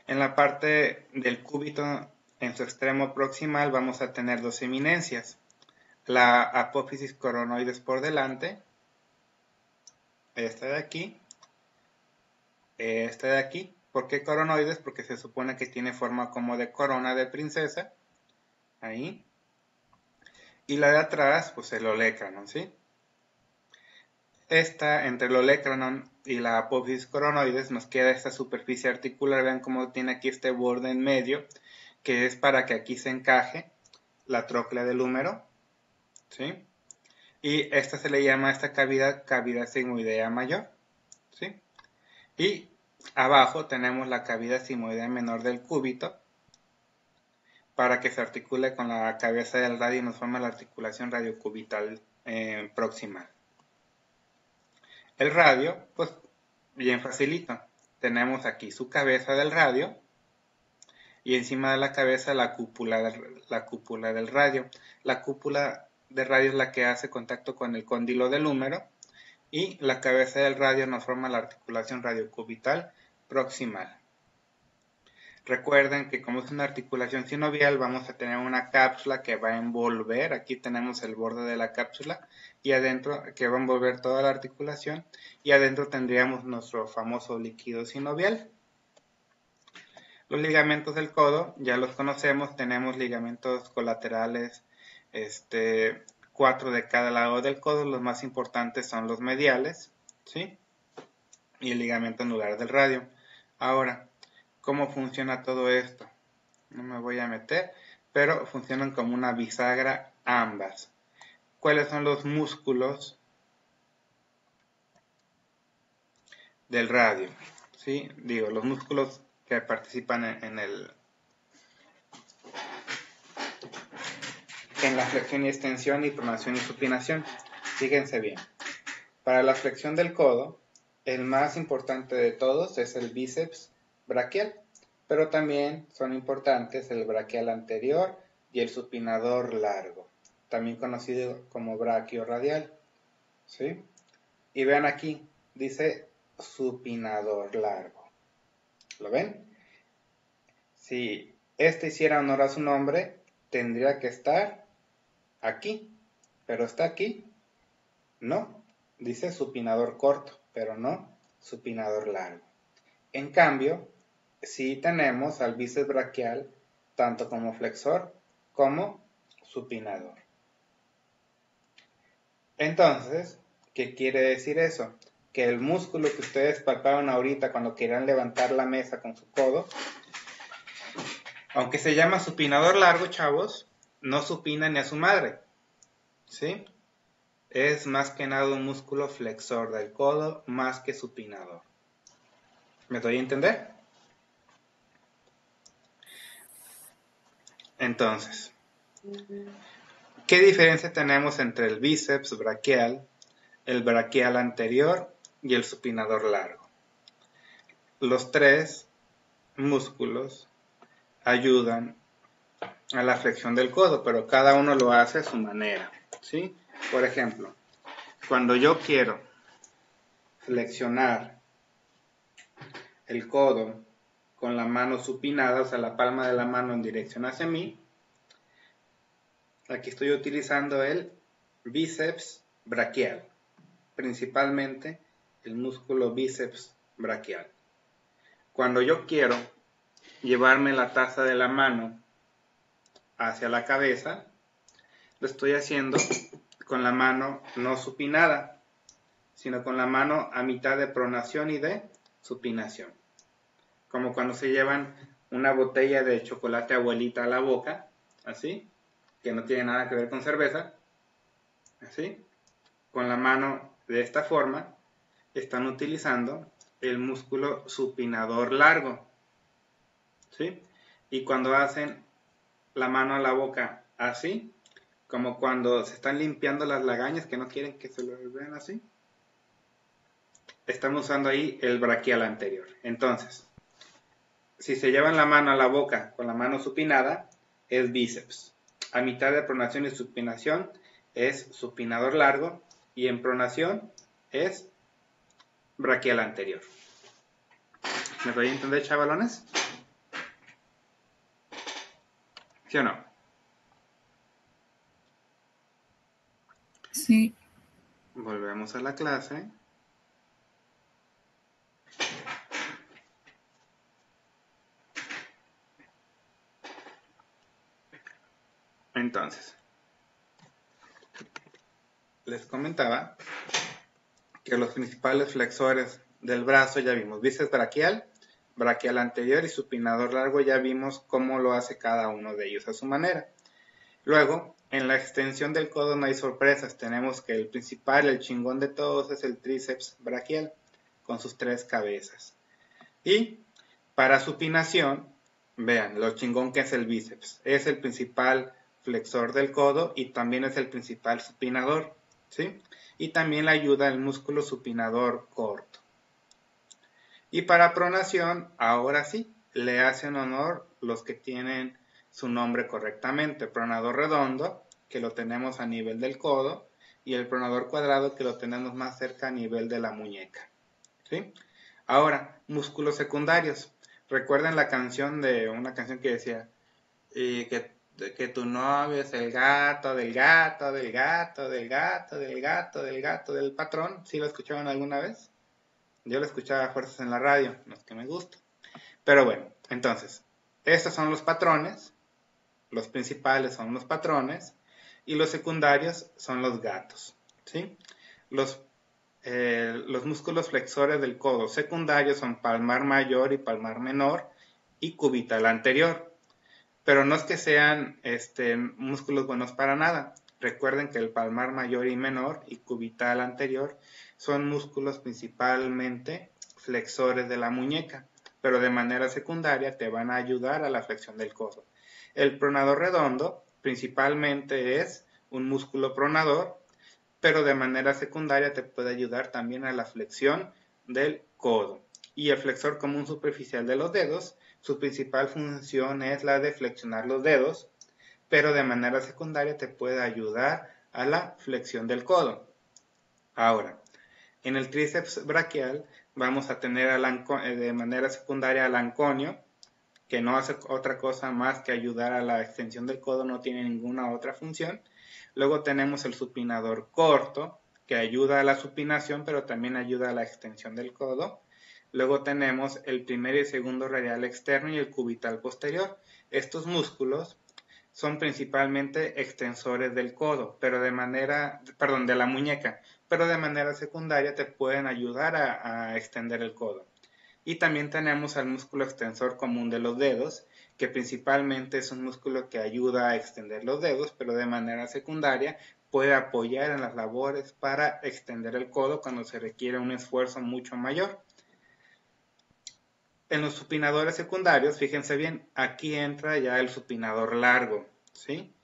En la parte del cúbito, en su extremo proximal, vamos a tener dos eminencias. La apófisis coronoides por delante, esta de aquí, esta de aquí. ¿Por qué coronoides? Porque se supone que tiene forma como de corona de princesa, ahí. Y la de atrás, pues el olecranon, ¿sí? Esta, entre el olecranon y la apófisis coronoides, nos queda esta superficie articular. Vean cómo tiene aquí este borde en medio, que es para que aquí se encaje la tróclea del húmero, ¿sí? Y esta se le llama a esta cavidad sigmoidea mayor, ¿sí? Y abajo tenemos la cavidad sigmoidea menor del cúbito, para que se articule con la cabeza del radio y nos forma la articulación radiocubital proximal. El radio, pues bien facilito. Tenemos aquí su cabeza del radio y encima de la cabeza la cúpula del radio. La cúpula del radio es la que hace contacto con el cóndilo del húmero, y la cabeza del radio nos forma la articulación radiocubital proximal. Recuerden que como es una articulación sinovial, vamos a tener una cápsula que va a envolver, aquí tenemos el borde de la cápsula, y adentro, que va a envolver toda la articulación, y adentro tendríamos nuestro famoso líquido sinovial. Los ligamentos del codo, ya los conocemos, tenemos ligamentos colaterales, 4 de cada lado del codo, los más importantes son los mediales, ¿sí? Y el ligamento anular del radio. Ahora, ¿cómo funciona todo esto? No me voy a meter, pero funcionan como una bisagra ambas. ¿Cuáles son los músculos del radio? ¿Sí? Digo, los músculos que participan en la flexión y extensión y pronación y supinación. Fíjense bien. Para la flexión del codo, el más importante de todos es el bíceps braquial. pero también son importantes el braquial anterior y el supinador largo, también conocido como braquio radial, ¿sí? Y vean aquí, dice supinador largo, ¿lo ven? Si este hiciera honor a su nombre, tendría que estar aquí, pero está aquí, no, dice supinador corto, pero no supinador largo. En cambio, sí tenemos al bíceps braquial tanto como flexor como supinador. Entonces, ¿qué quiere decir eso? Que el músculo que ustedes palpaban ahorita cuando quieran levantar la mesa con su codo, aunque se llama supinador largo, chavos, no supina ni a su madre, ¿sí? Es más que nada un músculo flexor del codo más que supinador. ¿Me doy a entender? Entonces, ¿qué diferencia tenemos entre el bíceps braquial, el braquial anterior y el supinador largo? Los tres músculos ayudan a la flexión del codo, pero cada uno lo hace a su manera, ¿sí? Por ejemplo, cuando yo quiero flexionar el codo con la mano supinada, o sea, la palma de la mano en dirección hacia mí, aquí estoy utilizando el bíceps braquial, principalmente el músculo bíceps braquial. Cuando yo quiero llevarme la taza de la mano hacia la cabeza, lo estoy haciendo con la mano no supinada, sino con la mano a mitad de pronación y de supinación. Como cuando se llevan una botella de chocolate abuelita a la boca, así, que no tiene nada que ver con cerveza, así, con la mano de esta forma, están utilizando el músculo supinador largo, ¿sí? Y cuando hacen la mano a la boca así, como cuando se están limpiando las lagañas que no quieren que se lo vean así, estamos usando ahí el braquial anterior. Entonces, si se llevan la mano a la boca con la mano supinada, es bíceps. A mitad de pronación y supinación es supinador largo y en pronación es braquial anterior. ¿Me doy a entender, chavalones? ¿Sí o no? Sí. Volvemos a la clase. Entonces, les comentaba que los principales flexores del brazo ya vimos, bíceps braquial, braquial anterior y supinador largo, ya vimos cómo lo hace cada uno de ellos a su manera. Luego, en la extensión del codo no hay sorpresas, tenemos que el principal, el chingón de todos, es el tríceps braquial, con sus tres cabezas. Y para supinación, vean, lo chingón que es el bíceps, es el principal flexor del codo y también es el principal supinador, ¿sí? Y también le ayuda el músculo supinador corto. Y para pronación, ahora sí, le hacen honor los que tienen su nombre correctamente. Pronador redondo, que lo tenemos a nivel del codo, y el pronador cuadrado, que lo tenemos más cerca a nivel de la muñeca, ¿sí? Ahora, músculos secundarios. ¿Recuerdan la canción una canción que decía que tu novio es el gato, del gato, del gato, del gato, del gato, del gato, del patrón? ¿Sí lo escucharon alguna vez? Yo lo escuchaba a fuerzas en la radio, no es que me gusta. Pero bueno, entonces, estos son los patrones, los principales son los patrones, y los secundarios son los gatos, ¿sí? Los músculos flexores del codo secundarios son palmar mayor y palmar menor y cubital anterior. Pero no es que sean músculos buenos para nada. Recuerden que el palmar mayor y menor y cubital anterior son músculos principalmente flexores de la muñeca, pero de manera secundaria te van a ayudar a la flexión del codo. El pronador redondo principalmente es un músculo pronador, pero de manera secundaria te puede ayudar también a la flexión del codo. y el flexor común superficial de los dedos. Su principal función es la de flexionar los dedos, pero de manera secundaria te puede ayudar a la flexión del codo. Ahora, en el tríceps braquial vamos a tener de manera secundaria al anconio, que no hace otra cosa más que ayudar a la extensión del codo, no tiene ninguna otra función. Luego tenemos el supinador corto, que ayuda a la supinación, pero también ayuda a la extensión del codo. Luego tenemos el primer y segundo radial externo y el cubital posterior. Estos músculos son principalmente extensores del codo, pero de la muñeca, pero de manera secundaria te pueden ayudar a extender el codo. Y también tenemos al músculo extensor común de los dedos, que principalmente es un músculo que ayuda a extender los dedos, pero de manera secundaria puede apoyar en las labores para extender el codo cuando se requiere un esfuerzo mucho mayor. En los supinadores secundarios, fíjense bien, aquí entra ya el supinador largo, ¿sí?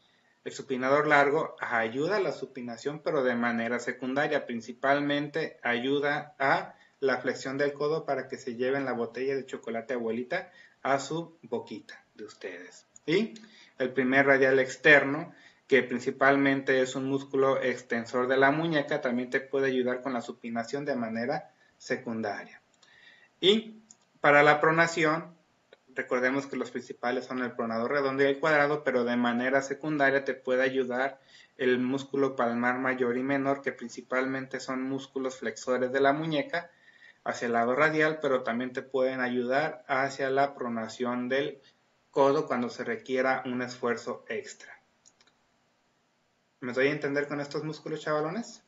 El supinador largo ayuda a la supinación, pero de manera secundaria, principalmente ayuda a la flexión del codo para que se lleven la botella de chocolate abuelita a su boquita de ustedes. Y el primer radial externo, que principalmente es un músculo extensor de la muñeca, también te puede ayudar con la supinación de manera secundaria. Y para la pronación, recordemos que los principales son el pronador redondo y el cuadrado, pero de manera secundaria te puede ayudar el músculo palmar mayor y menor, que principalmente son músculos flexores de la muñeca hacia el lado radial, pero también te pueden ayudar hacia la pronación del codo cuando se requiera un esfuerzo extra. ¿Me doy a entender con estos músculos, chavalones?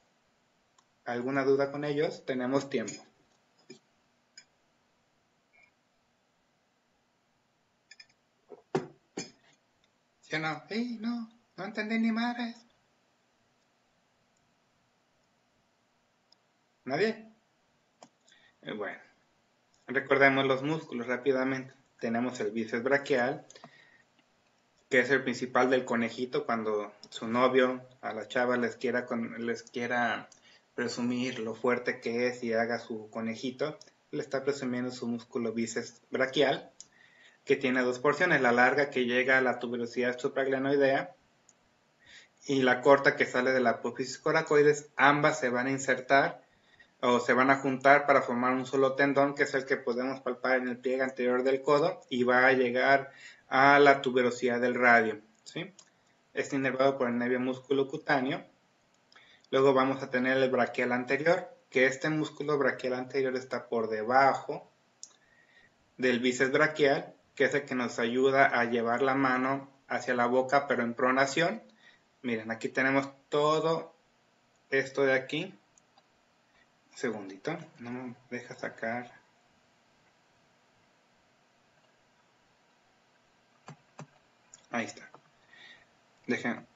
¿Alguna duda con ellos? Tenemos tiempo. ¿Sí o no? ¡Ey, no entendí ni madres! ¿Nadie? Bueno, recordemos los músculos rápidamente. Tenemos el bíceps braquial, que es el principal del conejito cuando su novio a la chava les quiera presumir lo fuerte que es y haga su conejito, le está presumiendo su músculo bíceps braquial, que tiene dos porciones, la larga que llega a la tuberosidad supraglenoidea y la corta que sale de la apófisis coracoides. Ambas se van a insertar o se van a juntar para formar un solo tendón, que es el que podemos palpar en el pliegue anterior del codo y va a llegar a la tuberosidad del radio, ¿sí? Es inervado por el nervio músculo cutáneo. Luego vamos a tener el braquial anterior, que este músculo braquial anterior está por debajo del bíceps braquial, que es el que nos ayuda a llevar la mano hacia la boca, pero en pronación. Miren, aquí tenemos todo esto de aquí. Un segundito, no me deja sacar. Ahí está. Dejen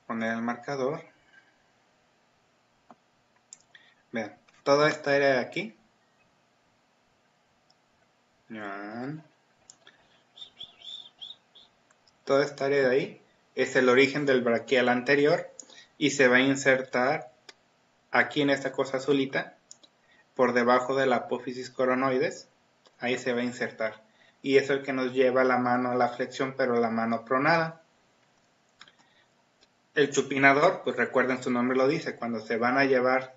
poner el marcador. Vean, toda esta área de aquí. Toda esta área de ahí es el origen del braquial anterior y se va a insertar aquí en esta cosa azulita por debajo de la apófisis coronoides. Ahí se va a insertar y es el que nos lleva la mano a la flexión, pero la mano pronada. El supinador, pues recuerden, su nombre lo dice, cuando se van a llevar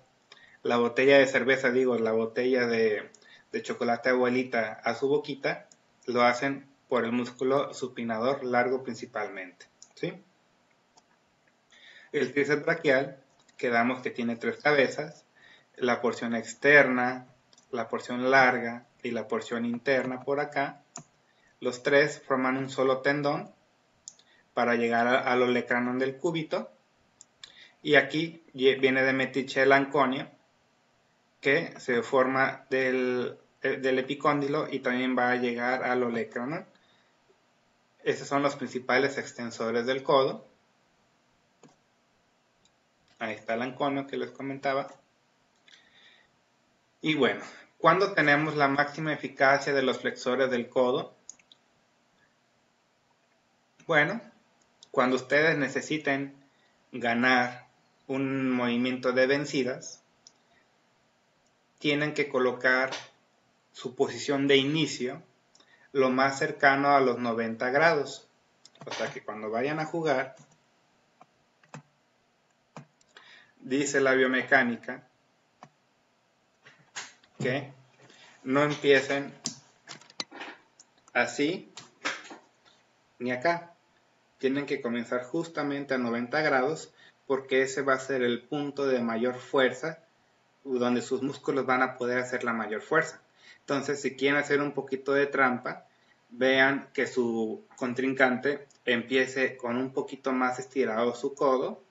la botella de cerveza, la botella de chocolate abuelita a su boquita, lo hacen por el músculo supinador largo principalmente, ¿sí? El tríceps braquial, quedamos que tiene tres cabezas, la porción externa, la porción larga y la porción interna por acá. Los tres forman un solo tendón para llegar al olecranon del cúbito, y aquí viene de metiche el anconio, que se forma del epicóndilo y también va a llegar al olecranon. Esos son los principales extensores del codo. Ahí está el anconio que les comentaba. Y bueno, ¿cuándo tenemos la máxima eficacia de los flexores del codo? Bueno, cuando ustedes necesiten ganar un movimiento de vencidas, tienen que colocar su posición de inicio lo más cercano a los 90 grados. O sea que cuando vayan a jugar, dice la biomecánica que no empiecen así ni acá. Tienen que comenzar justamente a 90 grados porque ese va a ser el punto de mayor fuerza donde sus músculos van a poder hacer la mayor fuerza. Entonces, si quieren hacer un poquito de trampa, vean que su contrincante empiece con un poquito más estirado su codo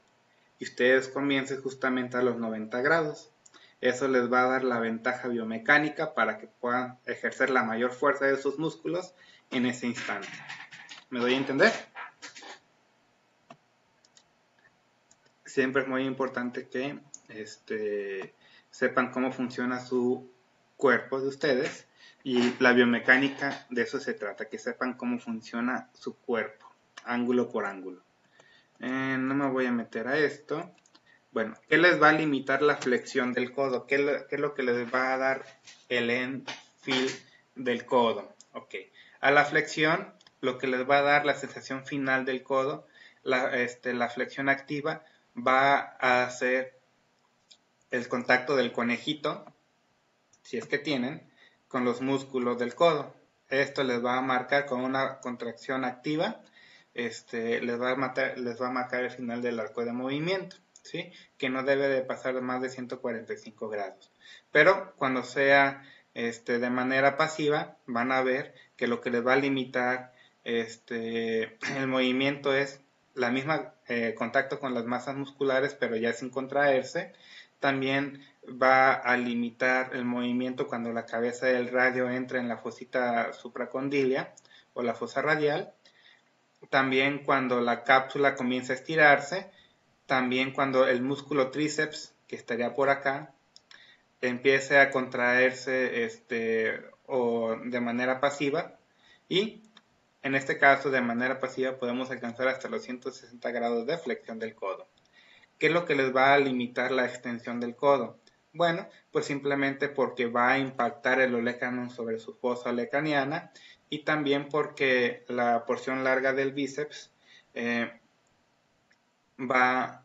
y ustedes comiencen justamente a los 90 grados. Eso les va a dar la ventaja biomecánica para que puedan ejercer la mayor fuerza de sus músculos en ese instante. ¿Me doy a entender? Siempre es muy importante que sepan cómo funciona su cuerpo de ustedes y la biomecánica de eso se trata, que sepan cómo funciona su cuerpo, ángulo por ángulo. No me voy a meter a esto. Bueno, ¿qué les va a limitar la flexión del codo? ¿Qué es lo que les va a dar el end feel del codo? Ok, a la flexión, lo que les va a dar la sensación final del codo, la flexión activa, va a hacer el contacto del conejito, si es que tienen, con los músculos del codo. Esto les va a marcar con una contracción activa, les va a marcar el final del arco de movimiento, ¿sí? Que no debe de pasar de más de 145 grados. Pero cuando sea de manera pasiva, van a ver que lo que les va a limitar el movimiento es la misma contacto con las masas musculares, pero ya sin contraerse. También va a limitar el movimiento cuando la cabeza del radio entra en la fosita supracondilia o la fosa radial. También cuando la cápsula comienza a estirarse. También cuando el músculo tríceps, que estaría por acá, empiece a contraerse o de manera pasiva. Y en este caso, de manera pasiva, podemos alcanzar hasta los 160 grados de flexión del codo. ¿Qué es lo que les va a limitar la extensión del codo? Bueno, pues simplemente porque va a impactar el olecranon sobre su fosa olecraniana y también porque la porción larga del bíceps va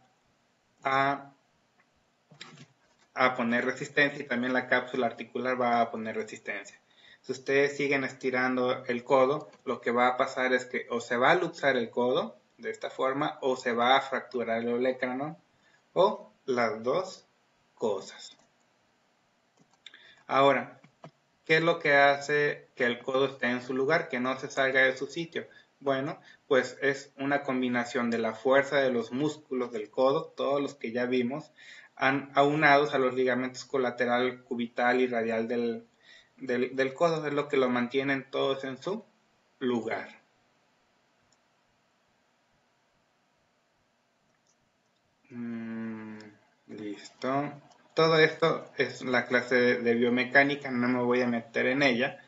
a poner resistencia y también la cápsula articular va a poner resistencia. Si ustedes siguen estirando el codo, lo que va a pasar es que o se va a luxar el codo de esta forma o se va a fracturar el olecranon o las dos cosas. Ahora, ¿qué es lo que hace que el codo esté en su lugar, que no se salga de su sitio? Bueno, pues es una combinación de la fuerza de los músculos del codo, todos los que ya vimos, aunados a los ligamentos colateral, cubital y radial del codo, es lo que lo mantienen todos en su lugar. Listo. Todo esto es la clase de biomecánica, no me voy a meter en ella,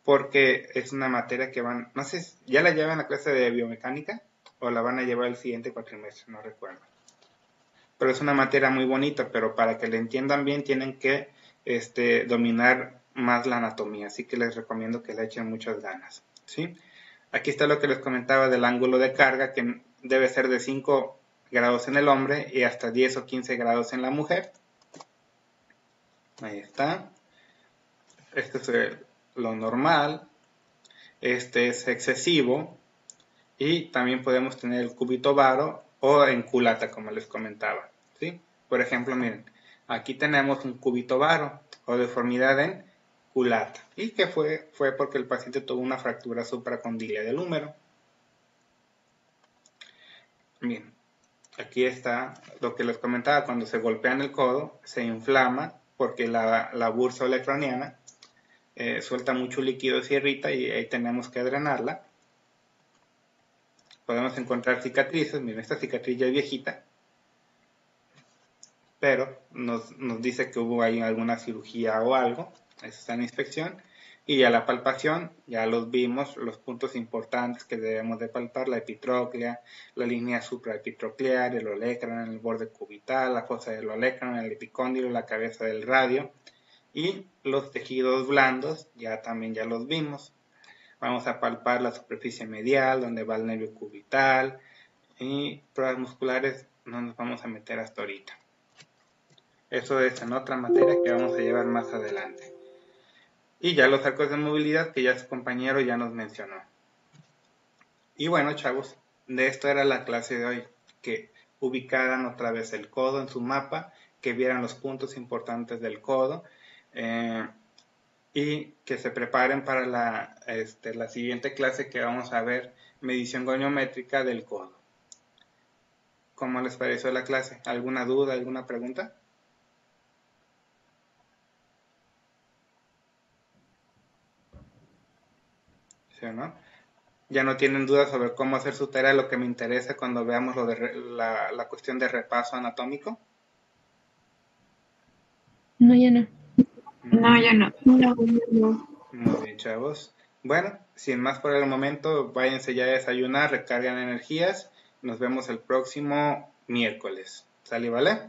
porque es una materia que no sé, ¿ya la llevan la clase de biomecánica? ¿O la van a llevar el siguiente cuatrimestre? No recuerdo. Pero es una materia muy bonita, pero para que la entiendan bien tienen que dominar más la anatomía, así que les recomiendo que le echen muchas ganas, ¿sí? Aquí está lo que les comentaba del ángulo de carga, que debe ser de 5 grados en el hombre y hasta 10 o 15 grados en la mujer. Ahí está. Este es lo normal. Este es excesivo. Y también podemos tener el cúbito varo o en culata, como les comentaba, ¿sí? Por ejemplo, miren, aquí tenemos un cúbito varo o deformidad en culata. ¿Y qué fue? Fue porque el paciente tuvo una fractura supracondilia del húmero. Bien, aquí está lo que les comentaba, cuando se golpean el codo, se inflama porque la bursa olecraniana suelta mucho líquido, se irrita y ahí tenemos que drenarla. Podemos encontrar cicatrices, miren, esta cicatriz ya es viejita, pero nos dice que hubo ahí alguna cirugía o algo, eso está en inspección. Y a la palpación, ya los vimos, los puntos importantes que debemos de palpar, la epitróclea, la línea supraepitroclear, el olecranon, el borde cubital, la fosa del olecranon, el epicóndilo, la cabeza del radio. Y los tejidos blandos ya también ya los vimos. Vamos a palpar la superficie medial, donde va el nervio cubital, y pruebas musculares no nos vamos a meter hasta ahorita. Eso es en otra materia que vamos a llevar más adelante. Y ya los arcos de movilidad que ya su compañero ya nos mencionó. Y bueno, chavos, de esto era la clase de hoy, que ubicaran otra vez el codo en su mapa, que vieran los puntos importantes del codo, y que se preparen para la siguiente clase que vamos a ver, medición goniométrica del codo. ¿Cómo les pareció la clase? ¿Alguna duda, alguna pregunta? ¿Sí o no? ¿Ya no tienen dudas sobre cómo hacer su tarea, lo que me interesa cuando veamos lo de la cuestión de repaso anatómico? No, ya no. No, ya no. No, no. Muy bien, chavos. Bueno, sin más por el momento, váyanse ya a desayunar, recargan energías. Nos vemos el próximo miércoles. ¿Sale, vale?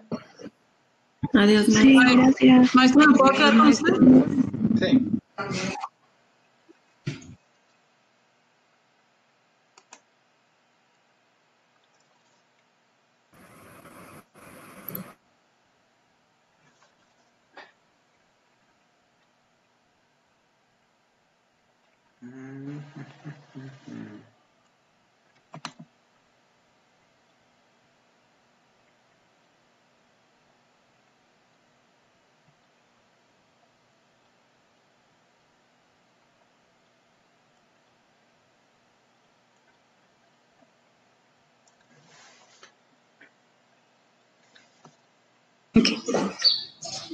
Adiós, Sí, maestro. gracias. Maestro, ¿me puedo quedar con usted? Sí. Ok.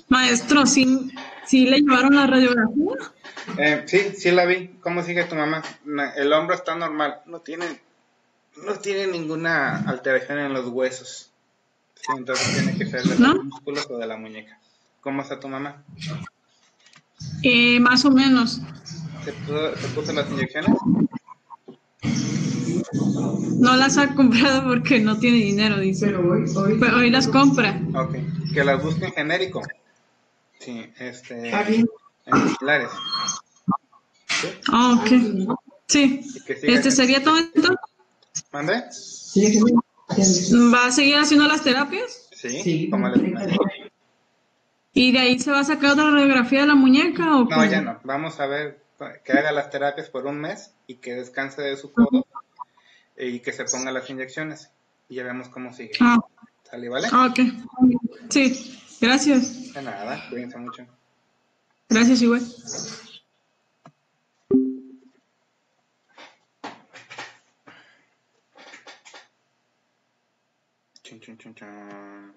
Maestro, ¿sí le llevaron la radiografía? Sí la vi. ¿Cómo sigue tu mamá? El hombro está normal. No tiene ninguna alteración en los huesos. Sí, entonces tiene que ser de ¿No? los músculos o de la muñeca. ¿Cómo está tu mamá? Más o menos. ¿Se puso las inyecciones? No las ha comprado porque no tiene dinero, dice. Pero hoy las compra. Ok. Que las busque en genérico. Sí, en similares. ¿Sí? Ah, ok. Sí. Y que siga. ¿Sería todo entonces? ¿Mande? ¿Va a seguir haciendo las terapias? Sí, como les comenté. ¿Y de ahí se va a sacar otra radiografía de la muñeca o No, cómo? ya no. Vamos a ver que haga las terapias por un mes y que descanse de su codo y que se ponga las inyecciones. Y ya vemos cómo sigue. Ah, ¿Sale, vale? ok. Sí, gracias. De nada, cuídense mucho. Gracias, igual. Chun, chun, chun, chun.